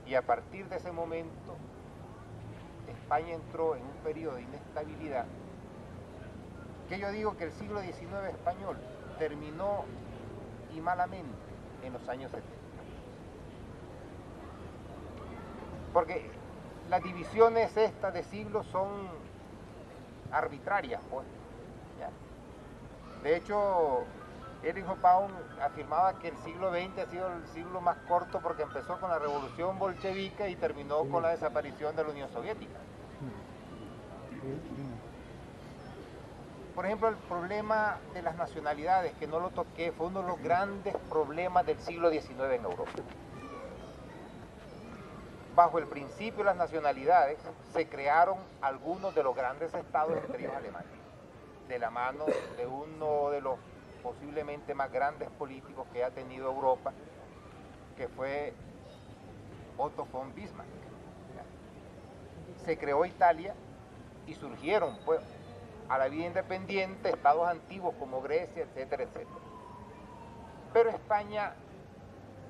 Y a partir de ese momento, España entró en un periodo de inestabilidad que yo digo que el siglo XIX español terminó y malamente en los años 70. Porque las divisiones estas de siglos son arbitrarias, pues. ¿Ya? De hecho, Erich Hobsbawm afirmaba que el siglo XX ha sido el siglo más corto porque empezó con la revolución bolchevique y terminó con la desaparición de la Unión Soviética. Por ejemplo, el problema de las nacionalidades, que no lo toqué, fue uno de los grandes problemas del siglo XIX en Europa. Bajo el principio de las nacionalidades se crearon algunos de los grandes estados, entre ellos Alemania, de la mano de uno de los posiblemente más grandes políticos que ha tenido Europa, que fue Otto von Bismarck. Se creó Italia y surgieron, pues, a la vida independiente estados antiguos como Grecia, etcétera, etcétera. Pero España,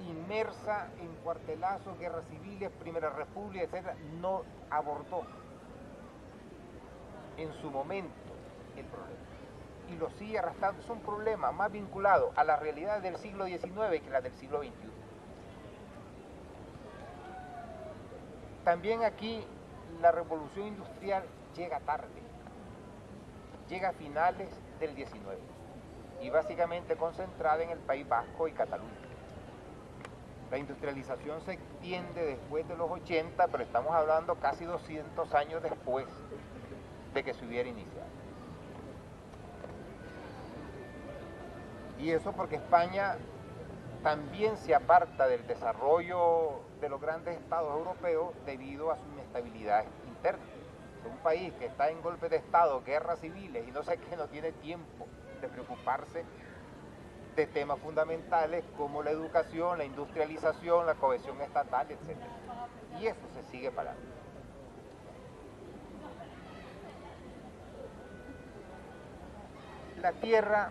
inmersa en cuartelazos, guerras civiles, Primera República, etcétera, no abordó en su momento el problema. Y lo sigue arrastrando. Es un problema más vinculado a la realidad del siglo XIX que la del siglo XXI. También aquí la revolución industrial llega tarde. Llega a finales del XIX y básicamente concentrada en el País Vasco y Cataluña. La industrialización se extiende después de los 80, pero estamos hablando casi 200 años después de que se hubiera iniciado. Y eso porque España también se aparta del desarrollo de los grandes estados europeos debido a su inestabilidad interna. Un país que está en golpes de estado, guerras civiles y no sé qué, no tiene tiempo de preocuparse de temas fundamentales como la educación, la industrialización, la cohesión estatal, etc. Y eso se sigue parando. La tierra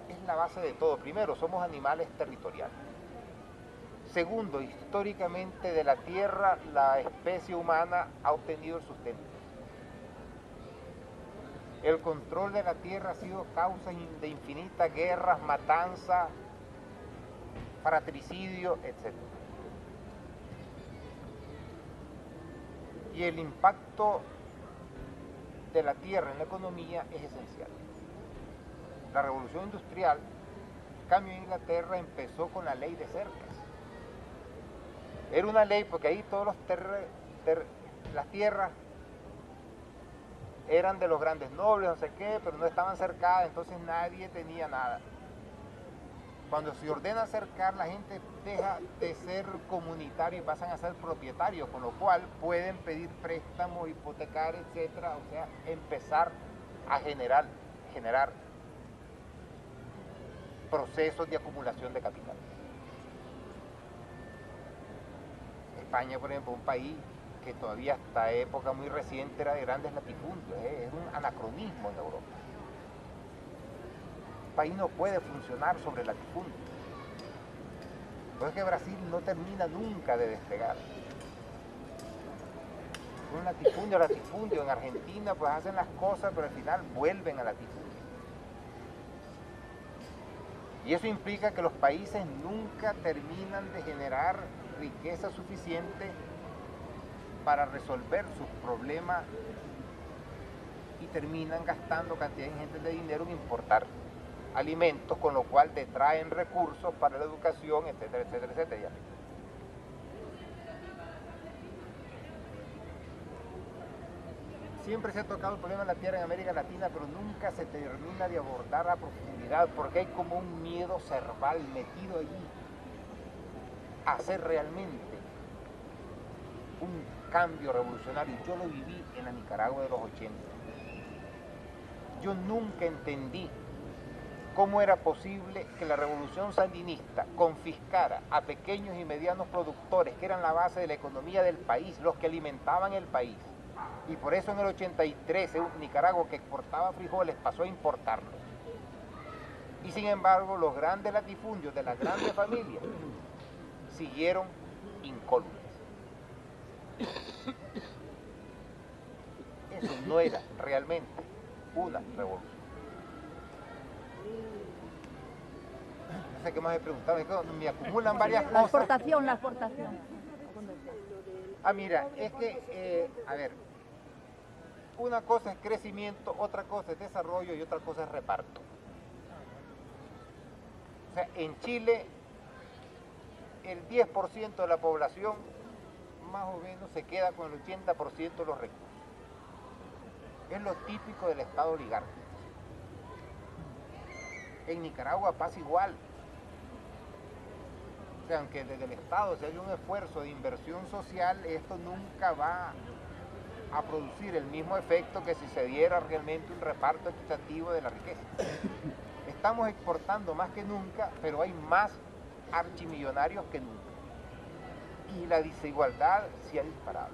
es la base de todo. Primero, somos animales territoriales. Segundo, históricamente de la tierra la especie humana ha obtenido el sustento. El control de la tierra ha sido causa de infinitas guerras, matanzas, fratricidio, etc. Y el impacto de la tierra en la economía es esencial. La revolución industrial, en cambio en Inglaterra, empezó con la ley de cercas. Era una ley porque ahí todos los las tierras eran de los grandes nobles, no sé qué, pero no estaban cercadas, entonces nadie tenía nada. Cuando se ordena cercar, la gente deja de ser comunitario y pasan a ser propietarios, con lo cual pueden pedir préstamos, hipotecar, etcétera, o sea, empezar a generar procesos de acumulación de capital. España, por ejemplo, un país que todavía hasta época muy reciente era de grandes latifundios, es un anacronismo en Europa. El país no puede funcionar sobre latifundios. Por eso es que Brasil no termina nunca de despegar. Un latifundio a latifundio. En Argentina pues hacen las cosas, pero al final vuelven a latifundio. Y eso implica que los países nunca terminan de generar riqueza suficiente para resolver sus problemas y terminan gastando cantidad ingentes de dinero en importar alimentos, con lo cual detraen recursos para la educación, etcétera, etcétera, etcétera. Siempre se ha tocado el problema de la tierra en América Latina, pero nunca se termina de abordar a profundidad, porque hay como un miedo cerval metido allí a hacer realmente un cambio revolucionario. Yo lo viví en la Nicaragua de los 80. Yo nunca entendí cómo era posible que la revolución sandinista confiscara a pequeños y medianos productores que eran la base de la economía del país, los que alimentaban el país. Y por eso en el 83 Nicaragua, que exportaba frijoles, pasó a importarlos. Y sin embargo los grandes latifundios de las grandes familias siguieron incólumes. Eso no era realmente una revolución. No sé qué más me preguntaban, es que me acumulan varias La cosas. exportación, la exportación. Ah, mira, es que, a ver, una cosa es crecimiento, otra cosa es desarrollo y otra cosa es reparto. O sea, en Chile, el 10% de la población más o menos se queda con el 80% de los recursos. Es lo típico del Estado oligárquico. En Nicaragua pasa igual. O sea, aunque desde el Estado se haga un esfuerzo de inversión social, esto nunca va a producir el mismo efecto que si se diera realmente un reparto equitativo de la riqueza. Estamos exportando más que nunca, pero hay más archimillonarios que nunca. Y la desigualdad se ha disparado.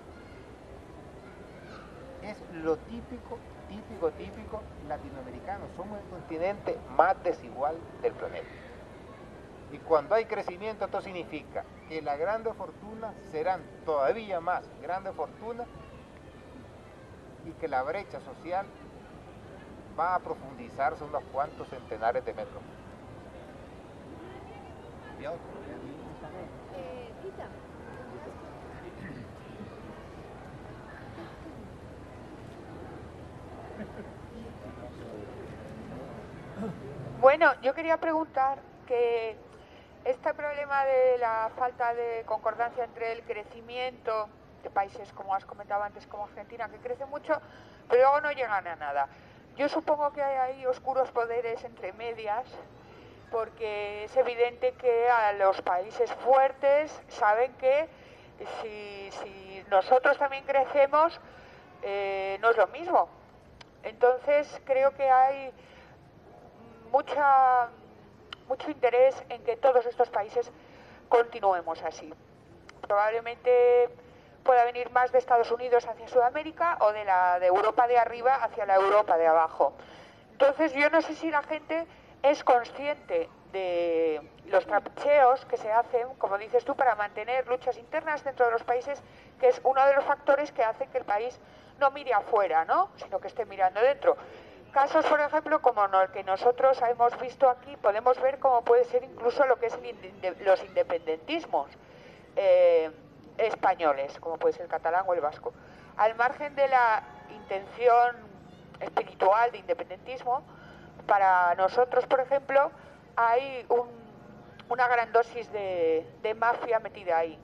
Es lo típico latinoamericano. Somos el continente más desigual del planeta. Y cuando hay crecimiento, esto significa que las grandes fortunas serán todavía más grandes fortunas y que la brecha social va a profundizarse unos cuantos centenares de metros. ¿Vio? Bueno, yo quería preguntar que este problema de la falta de concordancia entre el crecimiento de países, como has comentado antes, como Argentina, que crece mucho, pero luego no llegan a nada. Yo supongo que hay ahí oscuros poderes entre medias, porque es evidente que a los países fuertes saben que si nosotros también crecemos, no es lo mismo. Entonces creo que hay mucho interés en que todos estos países continuemos así. Probablemente pueda venir más de Estados Unidos hacia Sudamérica o de Europa de arriba hacia la Europa de abajo. Entonces yo no sé si la gente es consciente de los trapicheos que se hacen, como dices tú, para mantener luchas internas dentro de los países, que es uno de los factores que hace que el país no mire afuera, ¿no?, sino que esté mirando dentro. Casos, por ejemplo, como el que nosotros hemos visto aquí, podemos ver cómo puede ser incluso lo que es los independentismos españoles, como puede ser el catalán o el vasco. Al margen de la intención espiritual de independentismo, para nosotros, por ejemplo, hay una gran dosis de mafia metida ahí,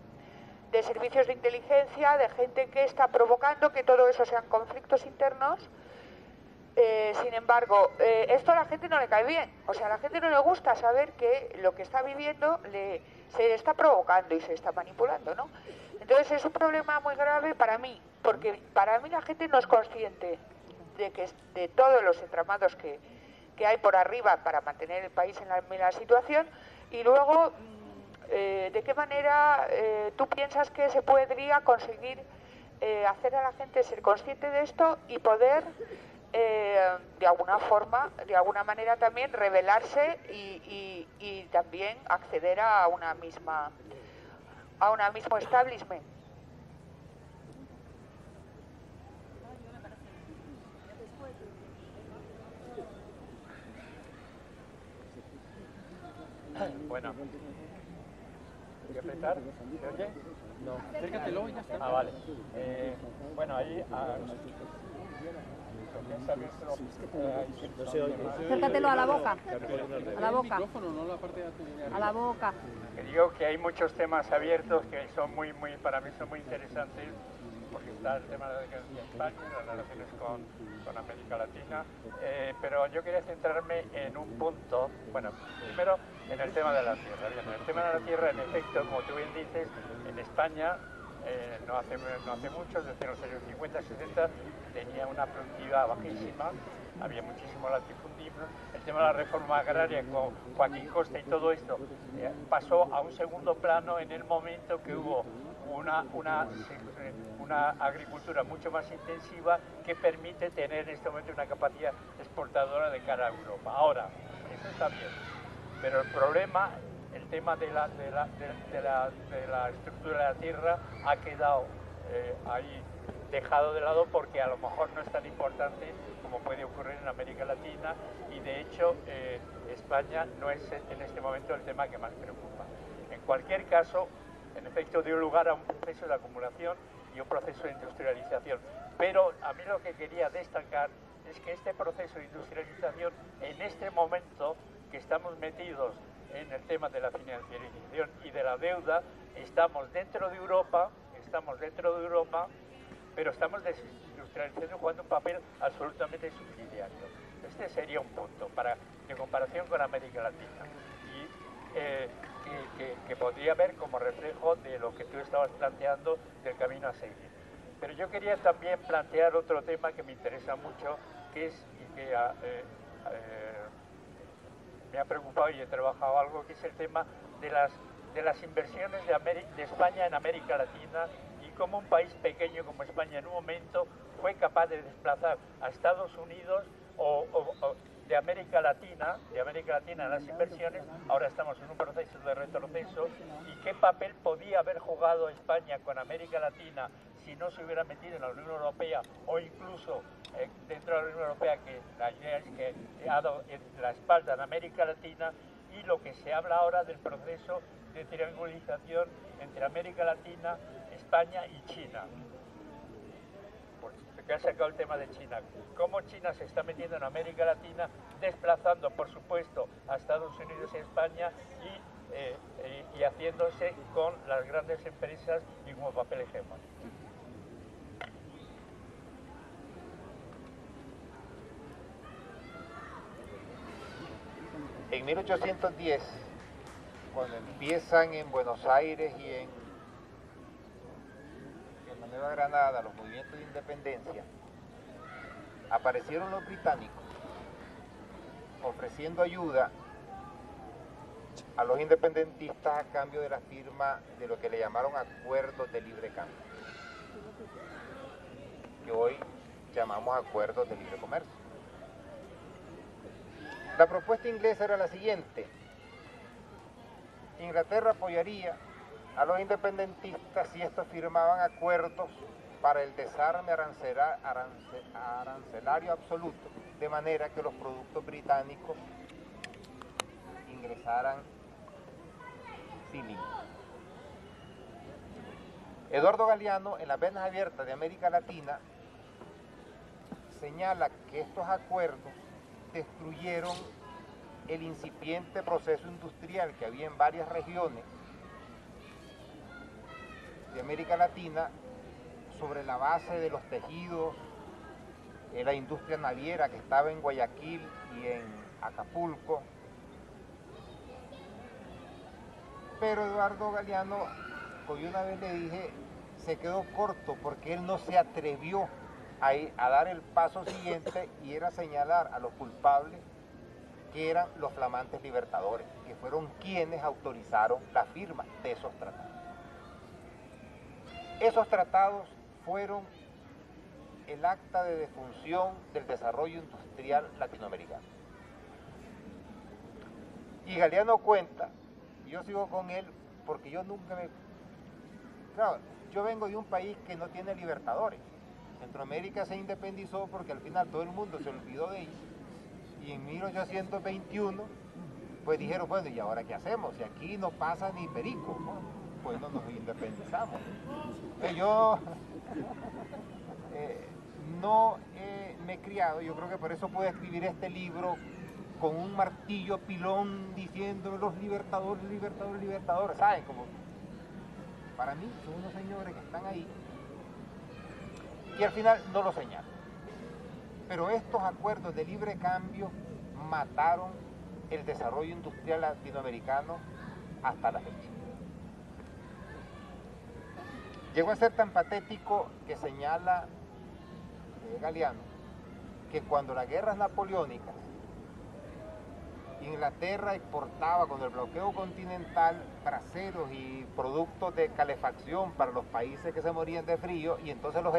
de servicios de inteligencia, de gente que está provocando que todo eso sean conflictos internos. Sin embargo, esto a la gente no le cae bien. O sea, a la gente no le gusta saber que lo que está viviendo se está provocando y se está manipulando, ¿no? Entonces es un problema muy grave para mí, porque para mí la gente no es consciente de todos los entramados que hay por arriba para mantener el país en la situación, y luego de qué manera tú piensas que se podría conseguir hacer a la gente ser consciente de esto y poder de alguna forma, de alguna manera también rebelarse y también acceder a una mismo establishment. Bueno, ¿voy a apretar? ¿Se oye? No, acércatelo y ya está. Ah, vale. Bueno, ahí No se oye. Acércatelo a la boca. A la boca. El micrófono, no la parte de A la boca. digo que hay muchos temas abiertos que son para mí son muy interesantes, porque está el tema de la relación de España, las relaciones con América Latina, pero yo quería centrarme en un punto, bueno, primero en el tema de la tierra. Bien, el tema de la tierra, en efecto, como tú bien dices, en España no hace mucho, desde los años 50-60, tenía una productividad bajísima, había muchísimo latifundismo. El tema de la reforma agraria con Joaquín Costa y todo esto pasó a un segundo plano en el momento que hubo una agricultura mucho más intensiva que permite tener en este momento una capacidad exportadora de cara a Europa. Ahora, eso está bien, pero el problema, el tema de la estructura de la tierra ha quedado ahí dejado de lado porque a lo mejor no es tan importante como puede ocurrir en América Latina, y de hecho España no es en este momento el tema que más preocupa. En cualquier caso, en efecto dio lugar a un proceso de acumulación y un proceso de industrialización, pero a mí lo que quería destacar es que este proceso de industrialización, en este momento que estamos metidos en el tema de la financiarización y de la deuda, estamos dentro de Europa, pero estamos desindustrializando, jugando un papel absolutamente subsidiario. Este sería un punto de comparación con América Latina, y que podría ver como reflejo de lo que tú estabas planteando del camino a seguir. Pero yo quería también plantear otro tema que me interesa mucho, que es, y que me ha preocupado y he trabajado algo, que es el tema de las inversiones de España en América Latina, y cómo un país pequeño como España en un momento fue capaz de desplazar a Estados Unidos o de América Latina en las inversiones. Ahora estamos en un proceso de retroceso, y qué papel podía haber jugado España con América Latina si no se hubiera metido en la Unión Europea, o incluso dentro de la Unión Europea, que la idea es que ha dado la espalda en América Latina, y lo que se habla ahora del proceso de triangulización entre América Latina, España y China. Que ha sacado el tema de China, cómo China se está metiendo en América Latina, desplazando por supuesto a Estados Unidos y España, y haciéndose con las grandes empresas y como papel hegemónico. En 1810, cuando empiezan en Buenos Aires y en la Nueva Granada los movimientos de independencia, aparecieron los británicos ofreciendo ayuda a los independentistas a cambio de la firma de lo que le llamaron acuerdos de libre cambio, que hoy llamamos acuerdos de libre comercio. La propuesta inglesa era la siguiente: Inglaterra apoyaría a los independentistas si estos firmaban acuerdos para el desarme arancelario absoluto, de manera que los productos británicos ingresaran sin límite. Eduardo Galeano, en las venas abiertas de América Latina, señala que estos acuerdos destruyeron el incipiente proceso industrial que había en varias regiones de América Latina sobre la base de los tejidos, la industria naviera que estaba en Guayaquil y en Acapulco. Pero Eduardo Galeano, como yo una vez le dije, se quedó corto porque él no se atrevió a dar el paso siguiente, y era señalar a los culpables, que eran los flamantes libertadores, que fueron quienes autorizaron la firma de esos tratados. Esos tratados fueron el acta de defunción del desarrollo industrial latinoamericano. Y Galeano cuenta, y yo sigo con él porque yo nunca me... Claro, yo vengo de un país que no tiene libertadores. Centroamérica se independizó porque al final todo el mundo se olvidó de ellos. Y en 1821, pues dijeron, bueno, ¿y ahora qué hacemos? Si aquí no pasa ni perico, ¿no? Pues no nos independizamos. Yo no me he criado, yo creo que por eso puedo escribir este libro con un martillo pilón diciendo los libertadores, libertadores, libertadores, ¿saben? Como para mí son unos señores que están ahí y al final no lo señalan. Pero estos acuerdos de libre cambio mataron el desarrollo industrial latinoamericano hasta la fecha. Llegó a ser tan patético que señala Galeano que cuando las guerras napoleónicas, Inglaterra exportaba con el bloqueo continental braseros y productos de calefacción para los países que se morían de frío, y entonces los